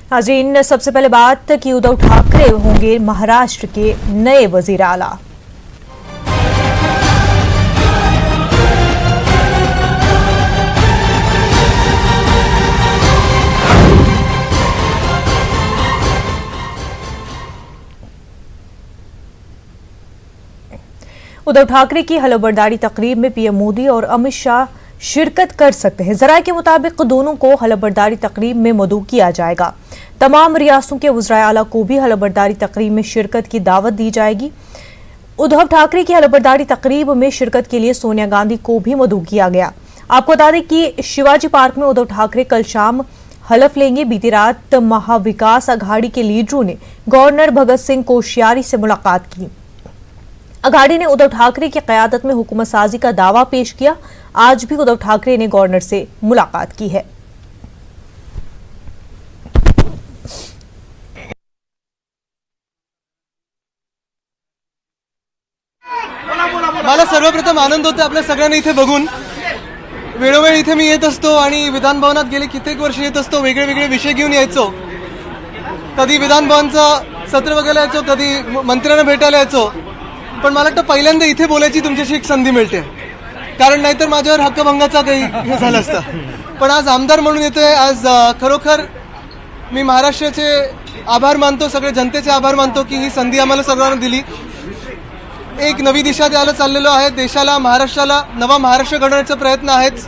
नाज़रीन, सबसे पहले बात कि उद्धव ठाकरे होंगे महाराष्ट्र के नए वजीर आला। उद्धव ठाकरे की हलफबरदारी तकरीब में पीएम मोदी और अमित शाह शिरकत कर सकते हैं। जराये के मुताबिक दोनों को हलफबरदारी तकरीब में मदऊ किया जाएगा। तमाम रियासतों के वज़राए आला को भी हलफबरदारी तकरीब में शिरकत की दावत दी जाएगी। उद्धव ठाकरे की हलफबरदारी तकरीब में शिरकत के लिए सोनिया गांधी को भी मदऊ किया गया। आपको बता दें कि शिवाजी पार्क में उद्धव ठाकरे कल शाम हलफ लेंगे। बीती रात महाविकास अघाड़ी के लीडरों ने गवर्नर भगत सिंह कोश्यारी से मुलाकात की। अघाड़ी ने उद्धव ठाकरे की क़यादत में हुकूमत साजी का दावा पेश किया। आज भी उद्धव ठाकरे ने गवर्नर से मुलाकात की है। मला सर्वप्रथम आनंद होतो आपल्या सगळ्यांना इथे बघून। वेळोवेळी इथे मी येत असतो आणि विधान भवनात गेले कित्येक वर्ष येत असतो। वेगळे वेगळे विषय घेऊन यायचो। कधी विधान भवनचं सत्र बघायला यायचो, कधी मंत्र्यांना भेटायला यायचो। पण मला वाटतं पहिल्यांदा इथे बोलायची तुमच्याशी एक संधी मिळते, कारण नाहीतर माझ्यावर हक्कभंगाचा काही हे झालं असतं। पण आज आमदार म्हणून येतोय। आज खरोखर मी महाराष्ट्राचे आभार मानतो, सगळे जनतेचे आभार मानतो की ही संधी आम्हाला सगळ्यांना दिली। एक नवी दिशा द्यायला चाललेलो आहे देशाला, महाराष्ट्राला नवा महाराष्ट्र घडवण्याचा प्रयत्न आहेच।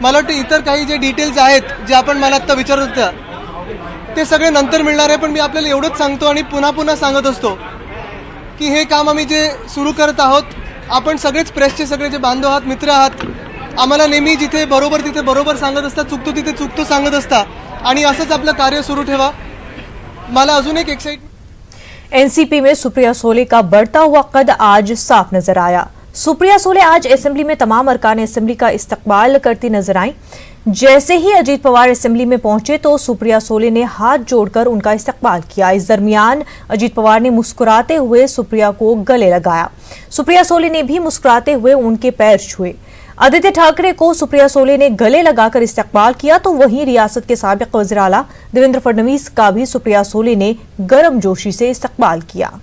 मला वाटतं इतर काही जे डिटेल्स आहेत जे आपण मला आता विचारत होत्या ते सगळे नंतर मिळणार आहे। पण मी आपल्याला एवढंच सांगतो आणि पुन्हा पुन्हा सांगत असतो की हे काम आम्ही जे सुरू करत आहोत, आपण सगळेच प्रेसचे सगळे जे बांधव आहात, मित्र आहात, आम्हाला नेहमी जिथे बरोबर तिथे बरोबर सांगत असता, चुकतो तिथे चुकतो सांगत असता आणि असंच आपलं कार्य सुरू ठेवा। मला अजून एक एक्साइटमेंट। एनसीपी में सुप्रिया सोले का बढ़ता हुआ कद आज साफ नजर आया। सुप्रिया सोले आज असेंबली में तमाम अरकान असेंबली का इस्तकबाल करती नजर आईं। जैसे ही अजीत पवार असेंबली में पहुंचे तो सुप्रिया सोले ने हाथ जोड़कर उनका इस्तकबाल किया। इस दरमियान अजीत पवार ने मुस्कुराते हुए सुप्रिया को गले लगाया। सुप्रिया सोले ने भी मुस्कुराते हुए उनके पैर छुए। आदित्य ठाकरे को सुप्रिया सोले ने गले लगाकर इस्तकबाल किया, तो वहीं रियासत के साबिक वज़ीर आला देवेंद्र फडणवीस का भी सुप्रिया सोले ने गर्मजोशी से इस्तकबाल किया।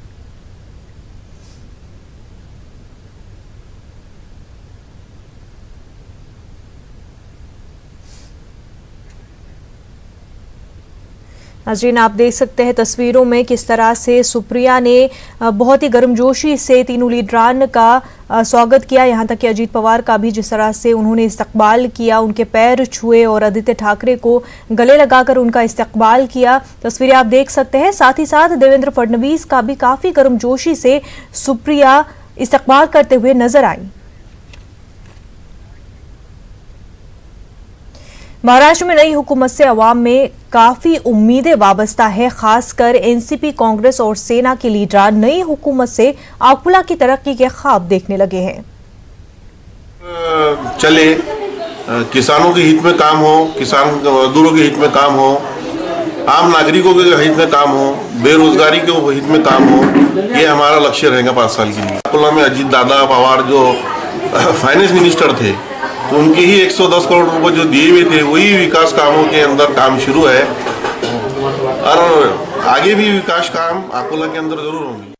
नाज़रीन, आप देख सकते हैं तस्वीरों में किस तरह से सुप्रिया ने बहुत ही गर्मजोशी से तीनों लीडरान का स्वागत किया। यहाँ तक कि अजीत पवार का भी जिस तरह से उन्होंने इस्तकबाल किया, उनके पैर छुए और आदित्य ठाकरे को गले लगाकर उनका इस्तकबाल किया। तस्वीरें आप देख सकते हैं। साथ ही साथ देवेंद्र फडणवीस का भी काफ़ी गर्मजोशी से सुप्रिया इस्तकबाल करते हुए नजर आई। महाराष्ट्र में नई हुकूमत से अवाम में काफी उम्मीदें वाबस्ता है। खासकर एनसीपी, कांग्रेस और सेना के लीडर नई हुकूमत से आकुला की तरक्की के ख्वाब देखने लगे हैं। चले, किसानों के हित में काम हो, किसान मजदूरों के हित में काम हो, आम नागरिकों के हित में काम हो, बेरोजगारी के हित में काम हो, ये हमारा लक्ष्य रहेगा 5 साल के लिए। अकोला में अजीत दादा पवार जो फाइनेंस मिनिस्टर थे, तो उनके ही 110 करोड़ रुपए जो दिए हुए थे वही विकास कामों के अंदर काम शुरू है और आगे भी विकास काम अकोला के अंदर जरूर होंगे।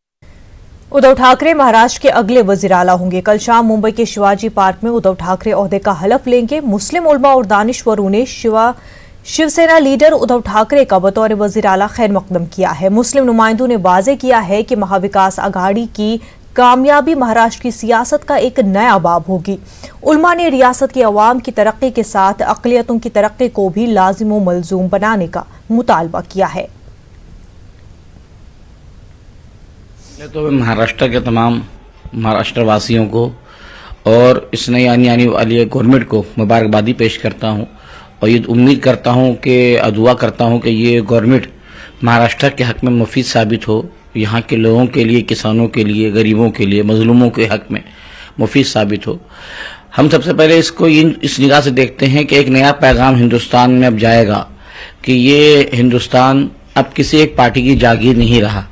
उद्धव ठाकरे महाराष्ट्र के अगले वज़ीर आला होंगे। कल शाम मुंबई के शिवाजी पार्क में उद्धव ठाकरे ओहदे का हलफ लेंगे। मुस्लिम उलमा और दानिश्वरों ने शिवसेना लीडर उद्धव ठाकरे का बतौर वज़ीर आला खैर मकदम किया है। मुस्लिम नुमाइंदों ने वाजे किया है कि महाविकास अघाड़ी की कामयाबी महाराष्ट्र की सियासत का एक नया बाब होगी। उलमा ने रियासत की अवाम की तरक्की के साथ अक़लियतों की तरक्की को भी लाजिम व मलजूम बनाने का मुतालबा किया है। तो महाराष्ट्र के तमाम महाराष्ट्र वासियों को और इस नई आने वाली गवर्नमेंट को मुबारकबादी पेश करता हूं और ये उम्मीद करता हूं कि दुआ करता हूं कि ये गवर्नमेंट महाराष्ट्र के हक में मुफीद साबित हो, यहाँ के लोगों के लिए, किसानों के लिए, गरीबों के लिए, मजलूमों के हक में मुफीद साबित हो। हम सबसे पहले इसको इस निगाह से देखते हैं कि एक नया पैगाम हिंदुस्तान में अब जाएगा कि ये हिंदुस्तान अब किसी एक पार्टी की जागीर नहीं रहा।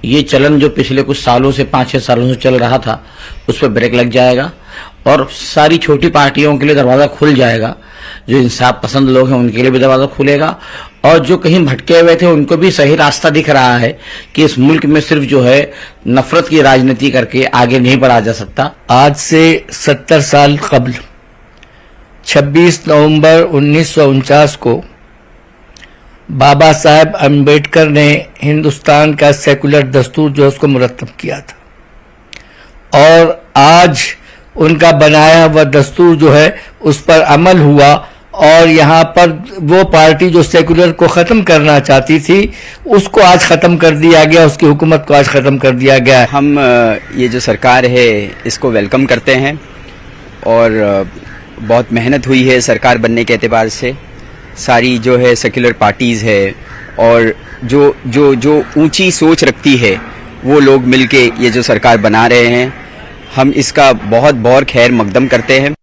ये चलन जो पिछले कुछ सालों से 5-6 सालों से चल रहा था उस पर ब्रेक लग जाएगा और सारी छोटी पार्टियों के लिए दरवाज़ा खुल जाएगा जो इंसाफ पसंद लोग हैं उनके लिए भी दरवाजा खुलेगा, और जो कहीं भटके हुए थे उनको भी सही रास्ता दिख रहा है कि इस मुल्क में सिर्फ जो है नफरत की राजनीति करके आगे नहीं बढ़ा जा सकता। आज से 70 साल कबल 26 नवंबर 1949 को बाबा साहेब अम्बेडकर ने हिंदुस्तान का सेकुलर दस्तूर जो उसको मुरत्तब किया था, और आज उनका बनाया हुआ दस्तूर जो है उस पर अमल हुआ, और यहाँ पर वो पार्टी जो सेकुलर को ख़त्म करना चाहती थी उसको आज ख़त्म कर दिया गया, उसकी हुकूमत को आज ख़त्म कर दिया गया। हम ये जो सरकार है इसको वेलकम करते हैं, और बहुत मेहनत हुई है सरकार बनने के एतबार से। सारी जो है सेक्युलर पार्टीज़ है और जो जो जो ऊंची सोच रखती है वो लोग मिलके ये जो सरकार बना रहे हैं, हम इसका बहुत बहुत खैर मकदम करते हैं।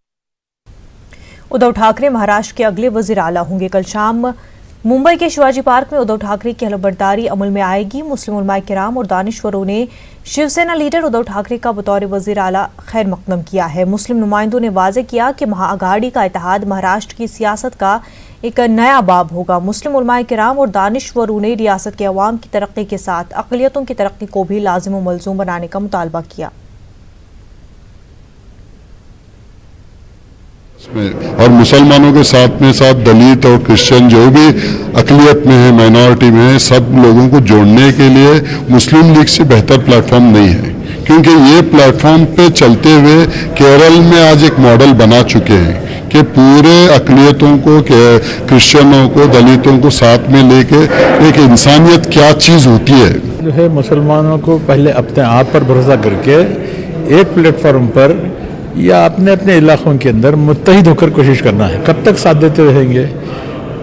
उद्धव ठाकरे महाराष्ट्र के अगले वजीर आला होंगे। कल शाम मुंबई के शिवाजी पार्क में उद्धव ठाकरे की हलफबर्दारी अमल में आएगी। मुस्लिम उलमाए किराम और दानिश्वरों ने शिवसेना लीडर उद्धव ठाकरे का बतौर वजीर आला खैर मकदम किया है। मुस्लिम नुमाइंदों ने वाजे किया कि महाआघाड़ी का इत्तेहाद महाराष्ट्र की सियासत का एक नया बाब होगा। मुस्लिम उलमाए किराम और दानिश्वरों ने रियासत के अवाम की तरक्की के साथ अक़लियतों की तरक्की को भी लाजिम व मलज़ूम बनाने का मुतालबा किया। और मुसलमानों के साथ में साथ दलित और क्रिश्चियन जो भी अक़लियत में है, माइनॉरिटी में है, सब लोगों को जोड़ने के लिए मुस्लिम लीग से बेहतर प्लेटफॉर्म नहीं है, क्योंकि ये प्लेटफॉर्म पे चलते हुए केरल में आज एक मॉडल बना चुके हैं कि पूरे अक़लियतों को, क्रिश्चियनों को, दलितों को साथ में लेके एक इंसानियत क्या चीज़ होती है। जो है मुसलमानों को पहले अपने आप पर भरोसा करके एक प्लेटफॉर्म पर या अपने अपने इलाकों के अंदर मुत्तहिद होकर कोशिश करना है। कब तक साथ देते रहेंगे?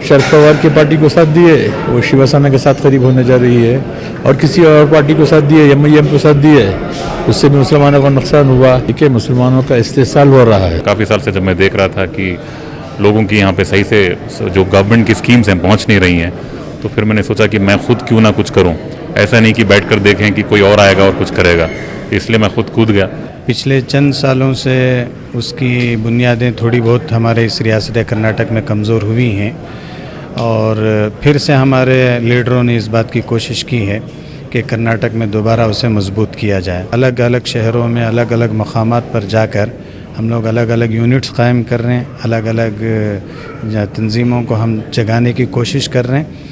शरद पवार की पार्टी को साथ दिए, वो शिवसेना के साथ करीब होने जा रही है, और किसी और पार्टी को साथ दिए, एमआईएम को साथ दिए, उससे भी मुसलमानों का नुकसान हुआ। ठीक है, मुसलमानों का इस्तेसाल हो रहा है। काफ़ी साल से जब मैं देख रहा था कि लोगों की यहाँ पे सही से जो गवर्नमेंट की स्कीम्स हैं पहुँच नहीं रही हैं, तो फिर मैंने सोचा कि मैं खुद क्यों ना कुछ करूँ। ऐसा नहीं कि बैठ कर देखें कि कोई और आएगा और कुछ करेगा, इसलिए मैं खुद कूद गया। पिछले चंद सालों से उसकी बुनियादें थोड़ी बहुत हमारे इस रियासत कर्नाटक में कमज़ोर हुई हैं, और फिर से हमारे लीडरों ने इस बात की कोशिश की है कि कर्नाटक में दोबारा उसे मजबूत किया जाए। अलग अलग शहरों में अलग अलग मकामात पर जाकर हम लोग अलग अलग यूनिट्स कायम कर रहे हैं, अलग अलग तंजीमों को हम जगाने की कोशिश कर रहे हैं।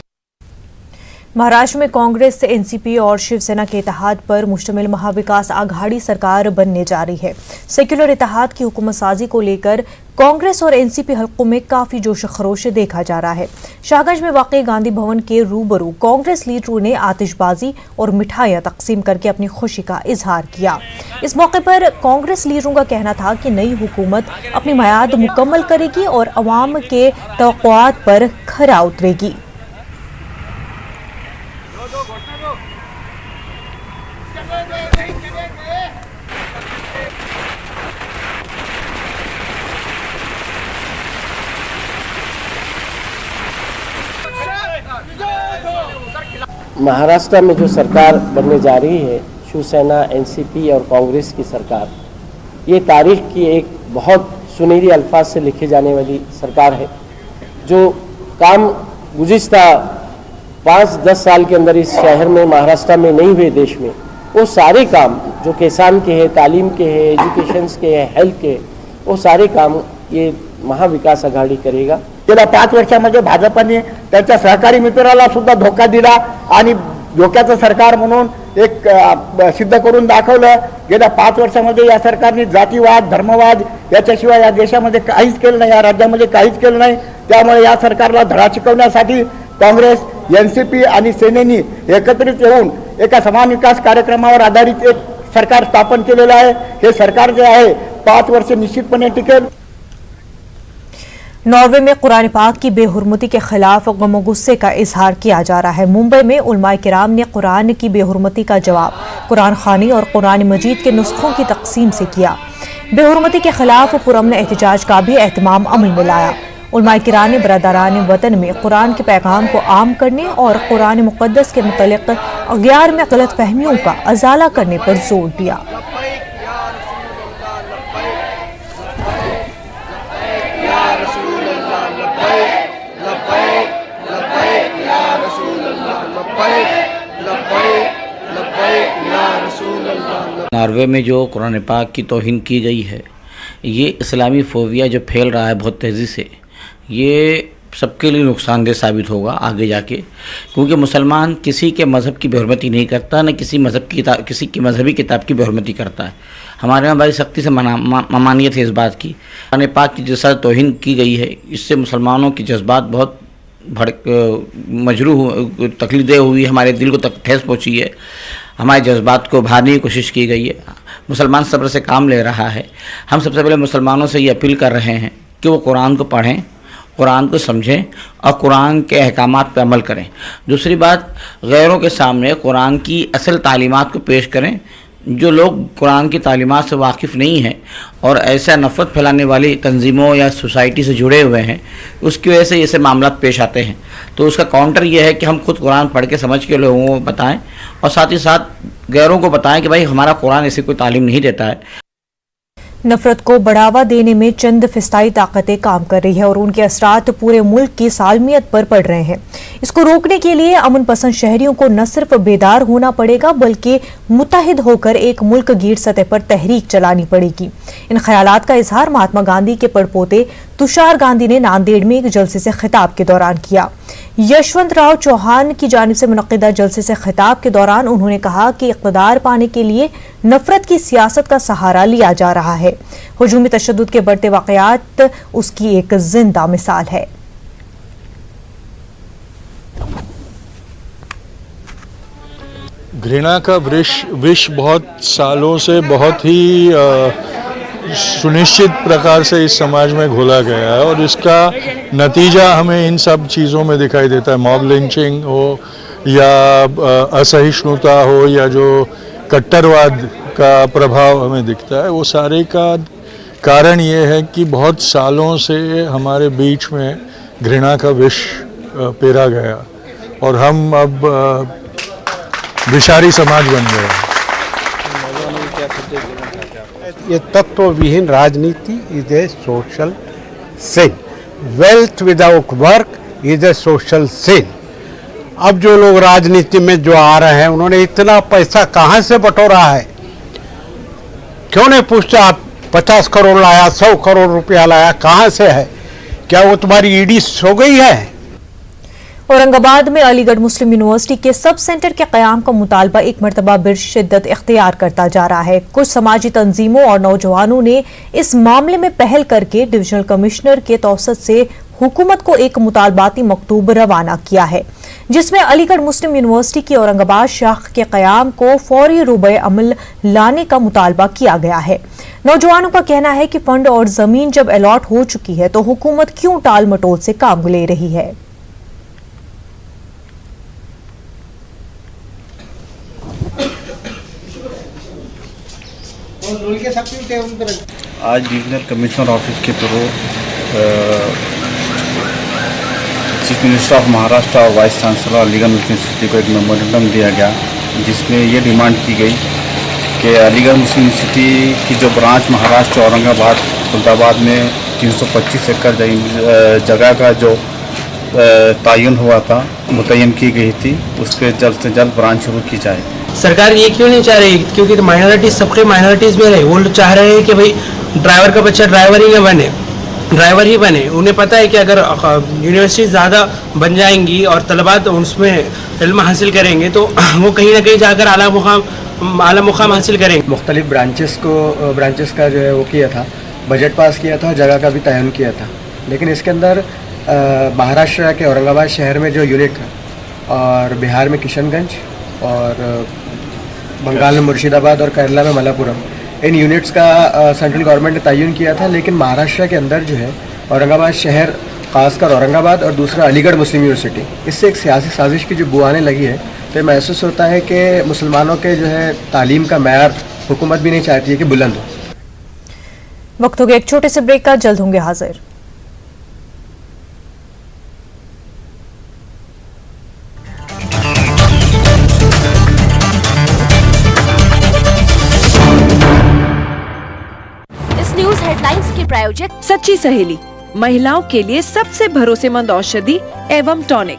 महाराष्ट्र में कांग्रेस से एनसीपी और शिवसेना के इत्तेहाद पर मुश्तमिल महाविकास आघाड़ी सरकार बनने जा रही है। सेक्युलर इत्तेहाद की हुकूमत साजी को लेकर कांग्रेस और एनसीपी हलकों में काफी जोश खरोश देखा जा रहा है। शाहगंज में वाक़ई गांधी भवन के रूबरू कांग्रेस लीडरों ने आतिशबाजी और मिठाइयां तकसीम करके अपनी खुशी का इजहार किया। इस मौके पर कांग्रेस लीडरों का कहना था कि नई हुकूमत अपनी मियाद मुकम्मल करेगी और अवाम के तवक्कुआत पर खरा उतरेगी। महाराष्ट्र में जो सरकार बनने जा रही है, शिवसेना, एनसीपी और कांग्रेस की सरकार, ये तारीख की एक बहुत सुनहरी अल्फाज से लिखे जाने वाली सरकार है। जो काम गुज़िश्ता 5-10 साल के अंदर इस शहर में, महाराष्ट्र में नहीं हुए देश में, वो सारे काम जो किसान के हैं, तालीम के हैं, एजुकेशन के हैं, हेल्थ के, वो सारे काम ये महाविकास आघाडी करेगा। गेल्या 5 वर्षामध्ये भाजपने त्याच्या सहकारी मित्राला सुद्धा धोका दिला आणि धोक्याचं सरकार म्हणून एक सिद्ध करून दाखवलं। गेल्या 5 वर्षामध्ये या सरकारने जातीवाद, धर्मवाद याच्याशिवाय या देशामध्ये काहीच केलं नाही, या राज्यामध्ये काहीच केलं नाही। त्यामुळे या सरकारला धडा शिकवण्यासाठी काँग्रेस, एनसीपी आणि सेनेनी एकत्रित येऊन एका समान विकास कार्यक्रमावर आधारित एक सरकार स्थापन केलेलं आहे। हे सरकार जे आहे 5 वर्ष निश्चितपणे टिकेल। नॉर्वे में कुरान पाक की बेहुरमती के खिलाफ गम और गुस्से का इजहार किया जा रहा है। मुंबई में उलमाए किराम ने कुरान की बेहुरमती का जवाब कुरान खानी और कुरान मजीद के नुस्खों की तकसीम से किया। बेहुरमती के खिलाफ पुरअमन एहतजाज का भी एहतमाम अमल में लाया। उलमाए किराम ने बरदरान वतन में कुरान के पैगाम को आम करने और कुरान मुक़द्दस के मुतल्लिक़ अग़यार में गलत फहमियों का अज़ाला करने पर जोर दिया। कारवे में जो कुरान पाक की तौहीन की गई है, ये इस्लामी फोबिया जो फैल रहा है बहुत तेज़ी से, ये सबके लिए नुकसानदेह साबित होगा आगे जाके, क्योंकि मुसलमान किसी के मज़हब की बेहरमती नहीं करता, न किसी की मजहबी किताब की बेहरमती करता है। हमारे यहाँ बड़ी सख्ती से ममानियत है इस बात की। कुरान पाक की जैसा तौहीन की गई है, इससे मुसलमानों के जज्बात बहुत तकलीफदेह हुई, हमारे दिल को ठेस पहुँची है, हमारे जज्बात को उभारने की कोशिश की गई है। मुसलमान सब्र से काम ले रहा है। हम सबसे पहले मुसलमानों से ये अपील कर रहे हैं कि वो कुरान को पढ़ें, कुरान को समझें और कुरान के अहकामात पर अमल करें। दूसरी बात, गैरों के सामने कुरान की असल तालीमात को पेश करें। जो लोग कुरान की तालीमात से वाकिफ़ नहीं हैं और ऐसा नफ़रत फैलाने वाली तंजीमों या सोसाइटी से जुड़े हुए हैं, उसकी वजह से ऐसे मामला पेश आते हैं। तो उसका काउंटर ये है कि हम खुद कुरान पढ़ के समझ के लोगों को बताएं और साथ ही साथ गैरों को बताएं कि भाई हमारा कुरान ऐसी कोई तालीम नहीं देता है। नफरत को बढ़ावा देने में चंद फिस्ताई ताकतें काम कर रही है और उनके असरात पूरे मुल्क की सालमियत पर पड़ रहे हैं। इसको रोकने के लिए अमन पसंद शहरियों को न सिर्फ बेदार होना पड़ेगा बल्कि मुत्तहिद होकर एक मुल्क गीर सतह पर तहरीक चलानी पड़ेगी। इन ख्यालात का इजहार महात्मा गांधी के पड़पोते तुषार गांधी ने नांदेड़ में एक जलसे से खिताब के दौरान किया। यशवंत राव चौहान की जानिब से मुनक्किदा जलसे से खिताब के दौरान उन्होंने कहा कि इक़्तिदार पाने के लिए नफरत की सियासत का सहारा लिया जा रहा है। हुजूमी तशद्दुद के बढ़ते वाक़यात उसकी एक जिंदा मिसाल है। घृणा का विष बहुत सालों से बहुत ही सुनिश्चित प्रकार से इस समाज में घोला गया है और इसका नतीजा हमें इन सब चीज़ों में दिखाई देता है। मॉब लिंचिंग हो या असहिष्णुता हो या जो कट्टरवाद का प्रभाव हमें दिखता है, वो सारे का कारण ये है कि बहुत सालों से हमारे बीच में घृणा का विष पेरा गया और हम अब विषारी समाज बन गए। ये तत्व विहीन राजनीति is a social sin. Wealth without work is a social sin. अब जो लोग राजनीति में जो आ रहे हैं उन्होंने इतना पैसा कहाँ से बटोरा है? क्यों नहीं पूछते आप 50 करोड़ लाया, 100 करोड़ रुपया लाया, कहाँ से है? क्या वो तुम्हारी ईडी सो गई है? औरंगाबाद में अलीगढ़ मुस्लिम यूनिवर्सिटी के सब सेंटर के क़याम का मुतालबा एक मरतबा बिशिद्दत इख्तियार करता जा रहा है। कुछ समाजी तंजीमों और नौजवानों ने इस मामले में पहल करके डिविजनल कमिश्नर के तौसत से हुकूमत को एक मुतालबाती मकतूब रवाना किया है, जिसमें अलीगढ़ मुस्लिम यूनिवर्सिटी की औरंगाबाद शाख के क़याम को फौरी रुबे अमल लाने का मुतालबा किया गया है। नौजवानों का कहना है कि फंड और जमीन जब अलॉट हो चुकी है तो हुकूमत क्यों टाल मटोल से काम ले रही है। आज डिविजनल कमिश्नर ऑफिस के through chief minister of Maharashtra और वाइस चांसलर अलीगढ़ मुस्लिम यूनिवर्सिटी को एक मेमोरेंडम दिया गया, जिसमें ये डिमांड की गई कि अलीगढ़ मुस्लिम यूनिवर्सिटी की जो ब्रांच महाराष्ट्र औरंगाबाद खुलदाबाद में 325 एकड़ जगह का जो तयन हुआ था, मुतय्यन की गई थी, उस पर जल्द से जल्द ब्रांच शुरू की जाए। सरकार ये क्यों नहीं चाह रही? क्योंकि माइनॉरिटीज सबके माइनॉरिटीज में रहे, वो चाह रहे हैं कि भाई ड्राइवर का बच्चा ड्राइवर ही न बने, ड्राइवर ही बने। उन्हें पता है कि अगर यूनिवर्सिटी ज़्यादा बन जाएंगी और तलबात उसमें इल्म हासिल करेंगे तो वो कहीं ना कहीं जाकर आला मुकाम हासिल करेंगे। मुख्तलिफ ब्रांचेस का जो है वो किया था, बजट पास किया था, जगह का भी तयन किया था, लेकिन इसके अंदर महाराष्ट्र के औरंगाबाद शहर में जो यूनिट था और बिहार में किशनगंज और बंगाल में मुर्शिदाबाद और केरला में मलापुरम, इन यूनिट्स का सेंट्रल गवर्नमेंट ने तयन किया था। लेकिन महाराष्ट्र के अंदर जो है औरंगाबाद शहर, खासकर औरंगाबाद और दूसरा अलीगढ़ मुस्लिम यूनिवर्सिटी, इससे एक सियासी साजिश की जो बुआने लगी है, तो महसूस होता है कि मुसलमानों के जो है तालीम का मैयार हुकूमत भी नहीं चाहती है कि बुलंद हो। वक्त हो गया एक छोटे से ब्रेक का, जल्द होंगे हाजिर। हेडलाइंस के प्रायोजक सच्ची सहेली, महिलाओं के लिए सबसे भरोसेमंद औषधि एवं टॉनिक।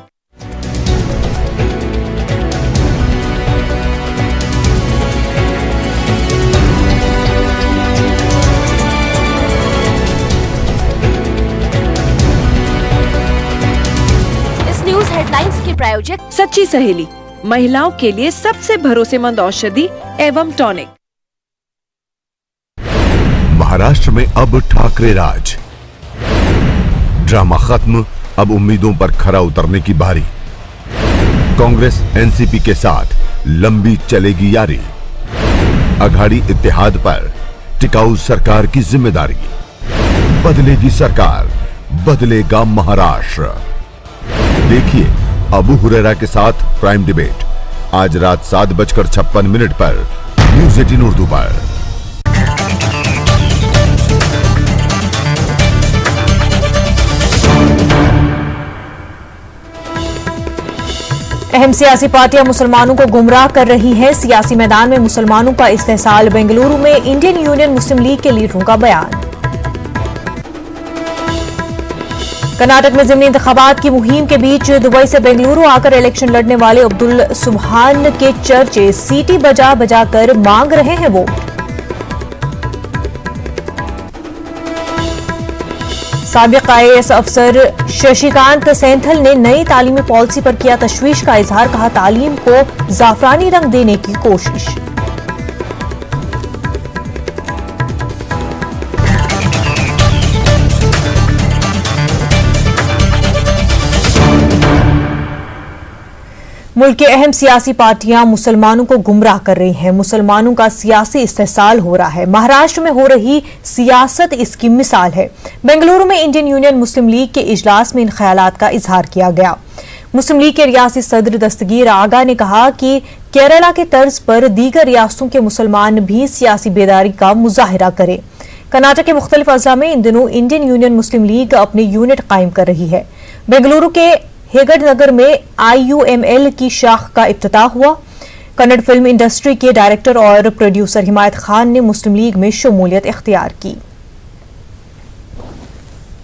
प्रायोजक सच्ची सहेली, महिलाओं के लिए सबसे भरोसेमंद औषधि एवं टॉनिक। महाराष्ट्र में अब ठाकरे राज, ड्रामा खत्म, अब उम्मीदों पर खरा उतरने की बारी। कांग्रेस एनसीपी के साथ लंबी चलेगी यारी, अघाड़ी इत्तेहाद पर टिकाऊ सरकार की जिम्मेदारी। बदलेगी सरकार, बदलेगा महाराष्ट्र। देखिए अबू हुरैरा के साथ प्राइम डिबेट आज रात 7:56 पर न्यूज़ 18 उर्दू पर। अहम सियासी पार्टियां मुसलमानों को गुमराह कर रही हैं। सियासी मैदान में मुसलमानों का इस्तेहसाल। बेंगलुरु में इंडियन यूनियन मुस्लिम लीग के लीडरों का बयान। कर्नाटक में ज़िमनी इंतखाबात की मुहिम के बीच दुबई से बेंगलुरु आकर इलेक्शन लड़ने वाले अब्दुल सुबहान के चर्चे, सीटी बजा बजा कर मांग रहे हैं वोट। साबिक IAS अफसर शशिकांत सेंथल ने नई तालीमी पॉलिसी पर किया तशवीश का इजहार। कहा, तालीम को जाफरानी रंग देने की कोशिश। मुल्क की अहम सियासी पार्टियां मुसलमानों को गुमराह कर रही हैं। मुसलमानों का सियासी इस्तेहसाल हो रहा है। महाराष्ट्र में हो रही सियासत इसकी मिसाल है। बेंगलुरु में इंडियन यूनियन मुस्लिम लीग के इजलास में इन ख्यालात का इजहार किया गया। मुस्लिम लीग के रियासी सदर दस्तगीर आगा ने कहा कि केरला के तर्ज पर दीगर रियासतों के मुसलमान भी सियासी बेदारी का मुजाहिरा करें। कर्नाटक के मुख्तलिफ अजला में इन दिनों इंडियन यूनियन मुस्लिम लीग अपनी यूनिट कायम कर रही है। बेंगलुरु के हेगड़ नगर में IUML की शाख का इफ्तिताह हुआ। कन्नड़ फिल्म इंडस्ट्री के डायरेक्टर और प्रोड्यूसर हिमायत खान ने मुस्लिम लीग में शमूलियत इख्तियार की।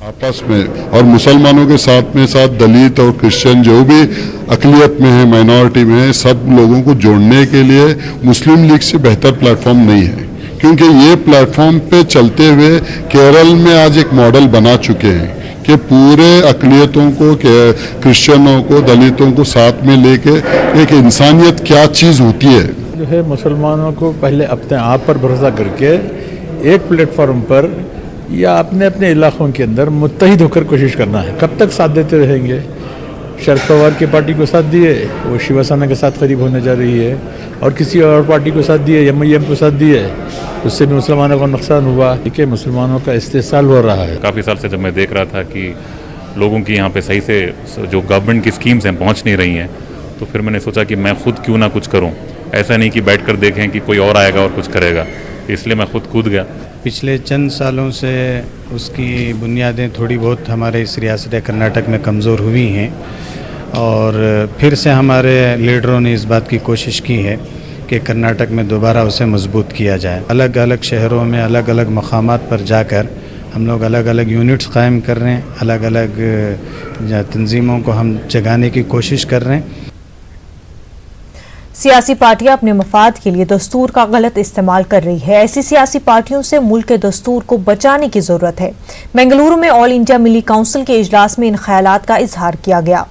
आपस में और मुसलमानों के साथ में साथ दलित और क्रिश्चियन जो भी अकलियत में है, माइनॉरिटी में है, सब लोगों को जोड़ने के लिए मुस्लिम लीग से बेहतर प्लेटफॉर्म नहीं है, क्योंकि ये प्लेटफॉर्म पे चलते हुए केरल में आज एक मॉडल बना चुके हैं कि पूरे अकलियतों को, क्रिश्चियनों को, दलितों को साथ में लेके एक इंसानियत क्या चीज़ होती है। जो है मुसलमानों को पहले अपने आप पर भरोसा करके एक प्लेटफॉर्म पर या अपने अपने इलाकों के अंदर मुत्तहिद होकर कोशिश करना है। कब तक साथ देते रहेंगे? शरद पवार की पार्टी को साथ दिए, वो शिवसेना के साथ करीब होने जा रही है, और किसी और पार्टी को साथ दिए, MIM को साथ दिए, उससे भी मुसलमानों को नुकसान हुआ। ठीक है, मुसलमानों का इस्तेहसाल हो रहा है। काफ़ी साल से जब मैं देख रहा था कि लोगों की यहाँ पे सही से जो गवर्नमेंट की स्कीम्स हैं पहुँच नहीं रही हैं, तो फिर मैंने सोचा कि मैं खुद क्यों ना कुछ करूँ। ऐसा नहीं कि बैठ कर देखें कि कोई और आएगा और कुछ करेगा, इसलिए मैं खुद कूद गया। पिछले चंद सालों से उसकी बुनियादें थोड़ी बहुत हमारे इस रियासत कर्नाटक में कमज़ोर हुई हैं, और फिर से हमारे लीडरों ने इस बात की कोशिश की है कि कर्नाटक में दोबारा उसे मजबूत किया जाए। अलग अलग शहरों में अलग अलग मकामात पर जाकर हम लोग अलग अलग यूनिट्स कायम कर रहे हैं, अलग अलग तंजीमों को हम जगाने की कोशिश कर रहे हैं। सियासी पार्टियां अपने मफाद के लिए दस्तूर का गलत इस्तेमाल कर रही है। ऐसी सियासी पार्टियों से मुल्क के दस्तूर को बचाने की जरूरत है। बेंगलुरु में ऑल इंडिया मिली काउंसिल के इजलास में इन ख्यालात का इजहार किया गया।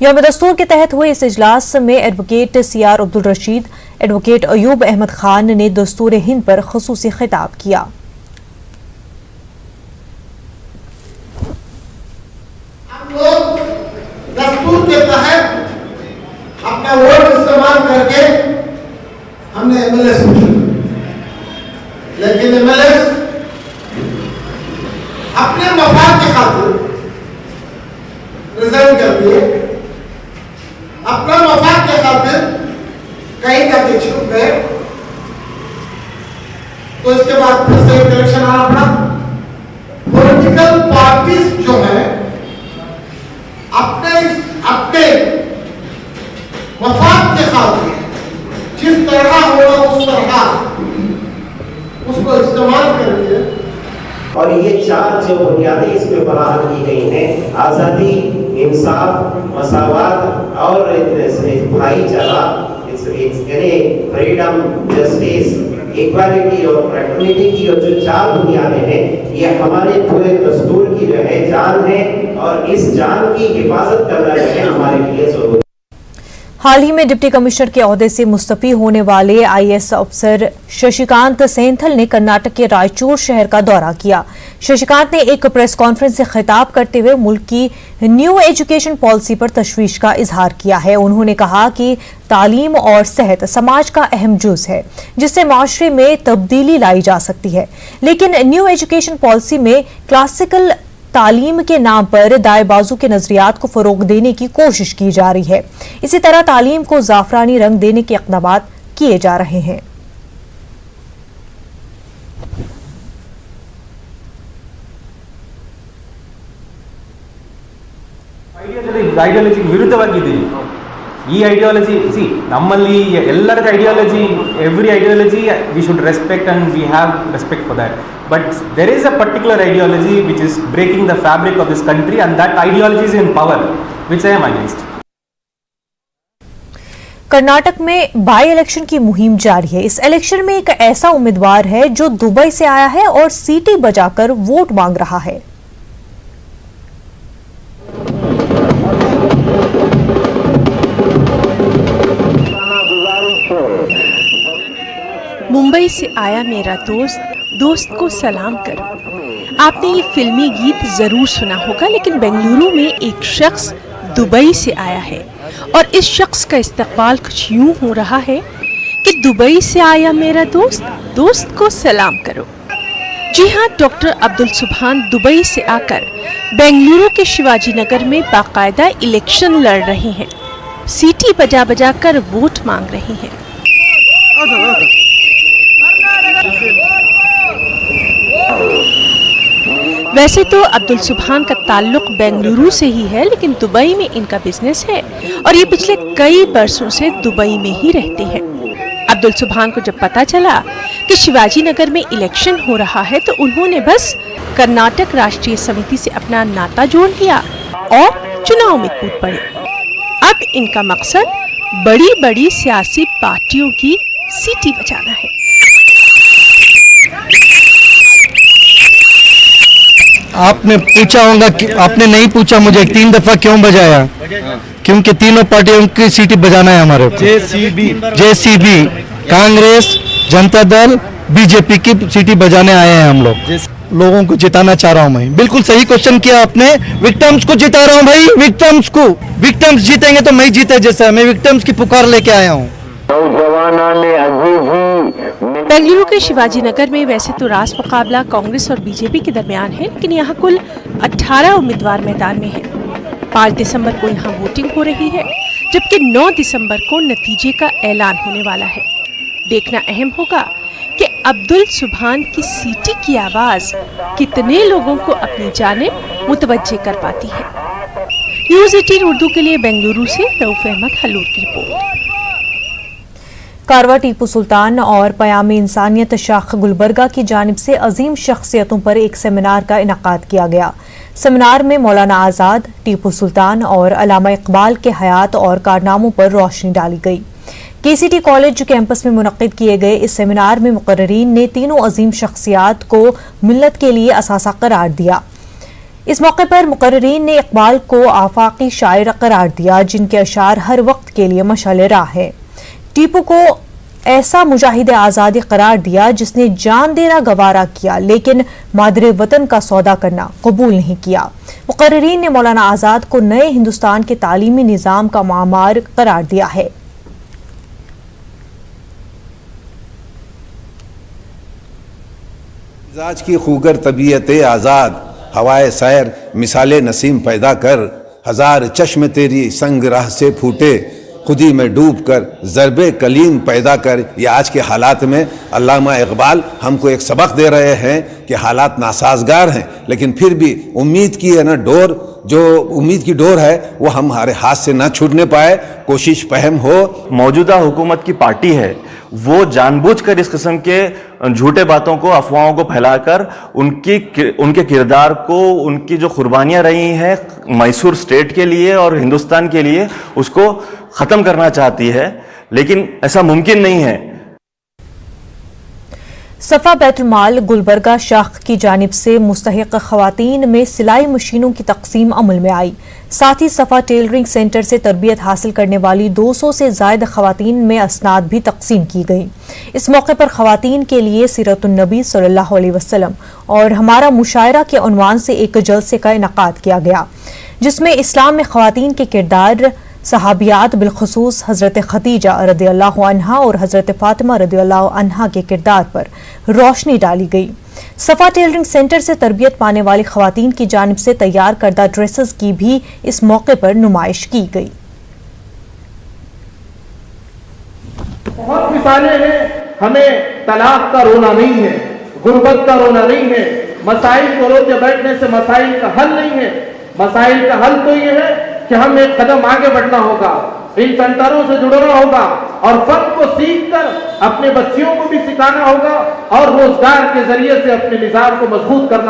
यौम दस्तूर के तहत हुए इस इजलास में advocate CR Abdul Rashid, advocate Ayub Ahmad Khan ने दस्तूर हिंद पर खुसूसी खिताब किया। हम लोग दस्तूर के तहत अपना वोट इस्तेमाल करके हमने MLS चुना, लेकिन MLS अपने मफाद के खातिर रिजाइन कर दिए, अपना मफाद के खातिर कहीं जाके छुप गए, तो इसके बाद फिर से इलेक्शन आना पड़ा। पॉलिटिकल पार्टीज जो है अपने मफाद के खातिर जिस तरह होगा उस तरह उसको इस्तेमाल करके, और ये चार जो बुनियादें इसमें फराहम की गई हैं, आज़ादी, इंसाफ, मसावात और भाईचारा, फ्रीडम, जस्टिस, इक्वालिटी और फ्रेटर्निटी की जो चार बुनियादें हैं, ये हमारे पूरे दस्तूर की जो है जान है, और इस जान की हिफाजत करना जो है हमारे लिए जरूरी है। हाल ही में डिप्टी कमिश्नर के ओहदे से मुस्तफी होने वाले आईएएस अफसर शशिकांत सेंथल ने कर्नाटक के रायचूर शहर का दौरा किया। शशिकांत ने एक प्रेस कॉन्फ्रेंस से खिताब करते हुए मुल्क की न्यू एजुकेशन पॉलिसी पर तशवीश का इजहार किया है। उन्होंने कहा कि तालीम और सेहत समाज का अहम जुज है जिससे माशरे में तब्दीली लाई जा सकती है, लेकिन न्यू एजुकेशन पॉलिसी में क्लासिकल तालीम के नाम पर दाएं बाजू के नजरियात को फरोग देने की कोशिश की जा रही है। इसी तरह तालीम को जाफरानी रंग देने के इक़दामात किए जा रहे हैं। ಐಡಿಯಾಲಜಿಗೆ ವಿರುದ್ಧವಾಗಿದ್ದೀವಿ. ಈ ಐಡಿಯಾಲಜಿ ನಮ್ಮಲ್ಲಿ ಎಲ್ಲರ ideology, every ideology we should respect and we have respect for that. But there is a particular ideology which is breaking the fabric of this country, and that ideology is in power, which I am against. Karnataka में by election की मुहिम जारी है। इस election में एक ऐसा उम्मीदवार है जो दुबई से आया है और सीटी बजाकर वोट मांग रहा है। मुंबई से आया मेरा दोस्त, दोस्त को सलाम करो। आपने ये फिल्मी गीत जरूर सुना होगा, लेकिन बेंगलुरु में एक शख्स दुबई से आया है और इस शख्स का इस्तकबाल कुछ यूं हो रहा है कि दुबई से आया मेरा दोस्त, दोस्त को सलाम करो। जी हाँ, डॉक्टर अब्दुल सुभान दुबई से आकर बेंगलुरु के शिवाजी नगर में बाकायदा इलेक्शन लड़ रहे हैं, सीटी बजा बजा कर वोट मांग रहे हैं। वैसे तो अब्दुल सुभान का ताल्लुक बेंगलुरु से ही है, लेकिन दुबई में इनका बिजनेस है और ये पिछले कई बरसों से दुबई में ही रहते हैं। अब्दुल सुभान को जब पता चला कि शिवाजी नगर में इलेक्शन हो रहा है तो उन्होंने बस कर्नाटक राष्ट्रीय समिति से अपना नाता जोड़ लिया और चुनाव में कूद पड़े। अब इनका मकसद बड़ी बड़ी सियासी पार्टियों की सीटी बजाना है। आपने पूछा होगा कि आपने नहीं पूछा मुझे 3 दफा क्यों बजाया, क्योंकि तीनों पार्टियों की सीटी बजाना है हमारे को। जेसीबी, कांग्रेस, जनता दल, बीजेपी की सीटी बजाने आए हैं हम लोग। लोगों को जिताना चाह रहा हूं मैं। बिल्कुल सही क्वेश्चन किया आपने। विक्टिम्स को जिता रहा हूं भाई, विक्टिम्स को। विक्टिम्स जीतेंगे तो मैं जीते जैसा, मैं विक्टिम्स की पुकार लेके आया हूं। बेंगलुरु के शिवाजी नगर में वैसे तो रास मुकाबला कांग्रेस और बीजेपी के दरमियान है, लेकिन यहाँ कुल 18 उम्मीदवार मैदान में हैं। 5 दिसंबर को यहाँ वोटिंग हो रही है, जबकि 9 दिसंबर को नतीजे का ऐलान होने वाला है। देखना अहम होगा कि अब्दुल सुभान की सीटी की आवाज कितने लोगों को अपनी जानिब मुतवज्जे कर पाती है। न्यूज़ 18 उर्दू के लिए बेंगलुरु से रऊफ अहमद हलूर की रिपोर्ट। कारवा टीपू सुल्तान और पयाम इंसानियत शाख गुलबर्गा की जानिब से अजीम शख्सियतों पर एक सेमिनार का इनकाद किया गया। सेमिनार में मौलाना आज़ाद, टीपू सुल्तान और अल्लामा इकबाल के हयात और कारनामों पर रोशनी डाली गई। केसीटी कॉलेज कैंपस में मुनक्किद किए गए इस सेमिनार में मुकर्रिरीन ने तीनों अजीम शख्सियात को मिल्लत के लिए असासा करार दिया। इस मौके पर मुकर्रिरीन ने इकबाल को आफाकी शायर करार दिया, जिनके अशार हर वक्त के लिए मशाल राह है। टीपू को ऐसा मुजाहिद आज़ादी करार दिया जिसने जान देना गवारा किया, लेकिन मादरे वतन का सौदा करना कबूल नहीं किया। मुकर्रिरीन ने मौलाना आज़ाद को नए हिंदुस्तान के तालीमी निज़ाम का मामार करार दिया है। मिजाज की खूगर तबीयत आज़ाद, हवाए सैर मिसाले नसीम पैदा कर, हजार चश्म तेरी संग राह से फूटे, खुदी में डूब कर ज़रबे कलीम पैदा कर। ये आज के हालात में अल्लामा इकबाल हमको एक सबक दे रहे हैं कि हालात नासाजगार हैं, लेकिन फिर भी उम्मीद की है ना डोर, जो उम्मीद की डोर है वो हमारे हाथ से ना छूटने पाए, कोशिश पहम हो। मौजूदा हुकूमत की पार्टी है वो जानबूझकर इस किस्म के झूठे बातों को, अफवाहों को फैलाकर उनके किरदार को, उनकी जो कुर्बानियां रही हैं मैसूर स्टेट के लिए और हिंदुस्तान के लिए, उसको खत्म करना चाहती है, लेकिन ऐसा मुमकिन नहीं है। सफा बैतुल-माल गुलबर्गा शाख की जानिब से मुस्तहिक खवातीन में सिलाई मशीनों की तकसीम अमल में आई। साथ ही सफा टेलरिंग सेंटर से तरबियत हासिल करने वाली 200 से ज्यादा खवातीन में असनाद भी तकसीम की गई। इस मौके पर खवातीन के लिए सीरतुन नबी सल्लल्लाहु अलैहि वसल्लम और हमारा मुशायरा के उन्वान से एक जलसे का इनेकाद किया गया, जिसमें इस्लाम में खवातीन के किरदार, सहाबियात बिलखुसूस हजरत खदीजा रदियल्लाहु अन्हा और हजरत फातिमा रदियल्लाहु अन्हा के किरदार पर रोशनी डाली गई। सफा टेलरिंग सेंटर से तरबियत पाने वाली खवातीन की जानिब से तैयार करदा ड्रेसेस की भी इस मौके पर नुमाइश की गई। बहुत मिसालें हैं, हमें तलाक का रोना नहीं है, गुर्बत का रोना नहीं है, मसाइल को रोते बैठने से मसाइल का हल नहीं है। मसाइल का हल तो ये है कि हम एक कदम आगे बढ़ना होगा, इन सेंटरों से जुड़ना होगा और फन को सीखकर अपने बच्चियों को भी सिखाना होगा और रोजगार के जरिए से अपने निज़ाम को मजबूत करना होगा।